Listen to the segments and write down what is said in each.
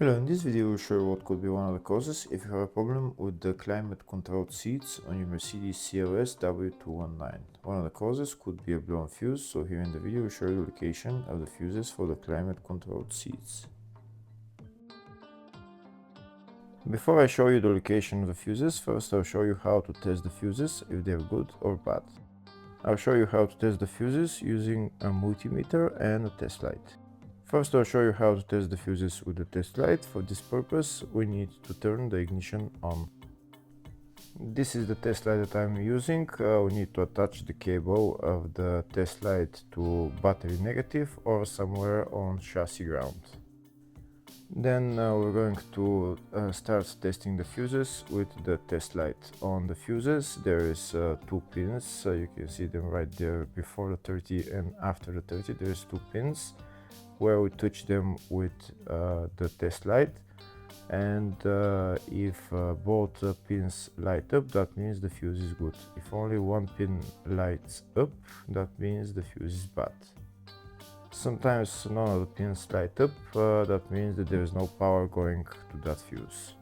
Hello, in this video we'll show you what could be one of the causes if you have a problem with the climate controlled seats on your Mercedes CLS W219. One of the causes could be a blown fuse, so here in the video we'll show you the location of the fuses for the climate controlled seats. Before I show you the location of the fuses, first I'll show you how to test the fuses, if they're good or bad. I'll show you how to test the fuses using a multimeter and a test light. First, I'll show you how to test the fuses with the test light. For this purpose, we need to turn the ignition on. This is the test light that I'm using. We need to attach the cable of the test light to battery negative or somewhere on chassis ground. Then we're going to start testing the fuses with the test light. On the fuses there is two pins, you can see them right there before the 30 and after the 30. There's two pins where we touch them with the test light, and if both pins light up, that means the fuse is good. If only one pin lights up, that means the fuse is bad. Sometimes none of the pins light up, that means that there is no power going to that fuse.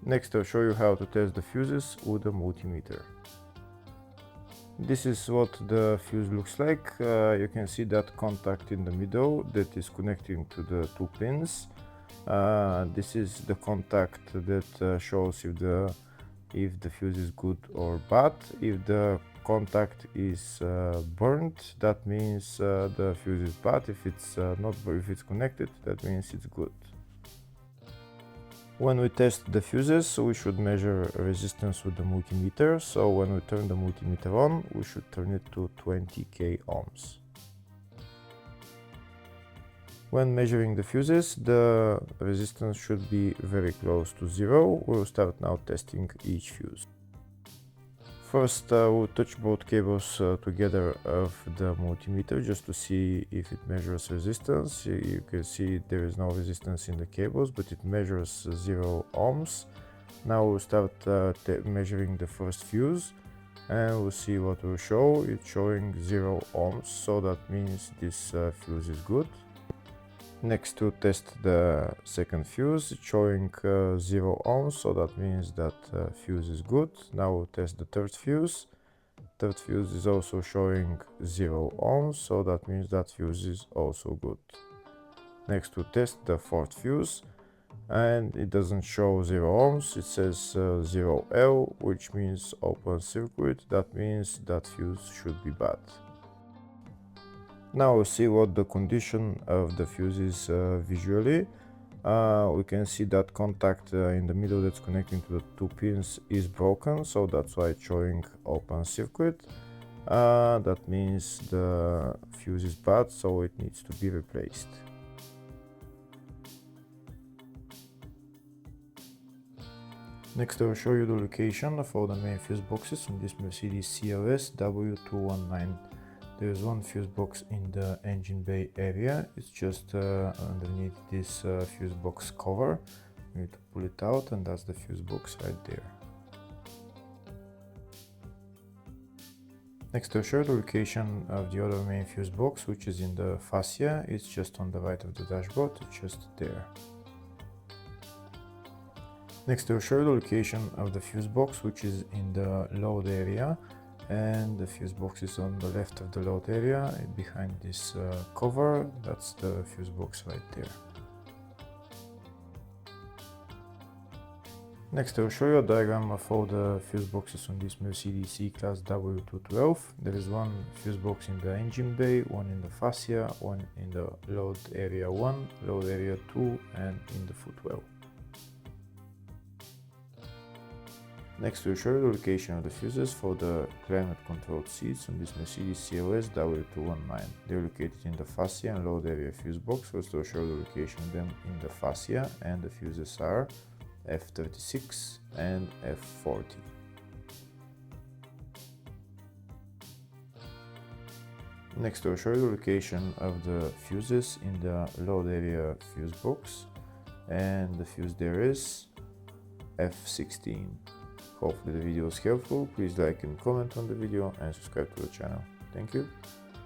Next, I'll show you how to test the fuses with a multimeter. This is what the fuse looks like. You can see that contact in the middle that is connecting to the two pins. This is the contact that shows if the fuse is good or bad. If the contact is burnt, that means the fuse is bad. If it's connected, that means it's good. When we test the fuses, we should measure resistance with the multimeter. So when we turn the multimeter on, we should turn it to 20k ohms. When measuring the fuses, the resistance should be very close to zero. We'll start now testing each fuse. First, we'll touch both cables together of the multimeter just to see if it measures resistance. You can see there is no resistance in the cables, but it measures 0 ohms. Now we'll start measuring the first fuse, and we'll see what will show. It's showing 0 ohms, so that means this fuse is good. Next, to test the second fuse, it's showing 0 ohms, so that means that fuse is good. Now we'll test the third fuse. Third fuse is also showing 0 ohms, so that means that fuse is also good. Next, we'll test the fourth fuse, and it doesn't show 0 ohms, it says 0L, which means open circuit. That means that fuse should be bad. Now we'll see what the condition of the fuse is visually. We can see that contact in the middle that's connecting to the two pins is broken, so that's why it's showing open circuit. That means the fuse is bad, so it needs to be replaced. Next, I'll show you the location of all the main fuse boxes on this Mercedes CLS W219. There is one fuse box in the engine bay area. It's just underneath this fuse box cover. You need to pull it out, and that's the fuse box right there. Next, I'll show you the location of the other main fuse box, which is in the fascia. It's just on the right of the dashboard, it's just there. Next, I'll show you the location of the fuse box, which is in the load area. And the fuse box is on the left of the load area, behind this cover. That's the fuse box right there. Next, I'll show you a diagram of all the fuse boxes on this Mercedes C-Class W212. There is one fuse box in the engine bay, one in the fascia, one in the load area 1, load area 2, and in the footwell. Next, we'll show you the location of the fuses for the climate controlled seats on this Mercedes CLS W219. They're located in the fascia and load area fuse box. First, I'll show you the location of them in the fascia, and the fuses are F36 and F40. Next, I'll show you the location of the fuses in the load area fuse box, and the fuse there is F16. Hopefully the video was helpful. Please like and comment on the video and subscribe to the channel. Thank you.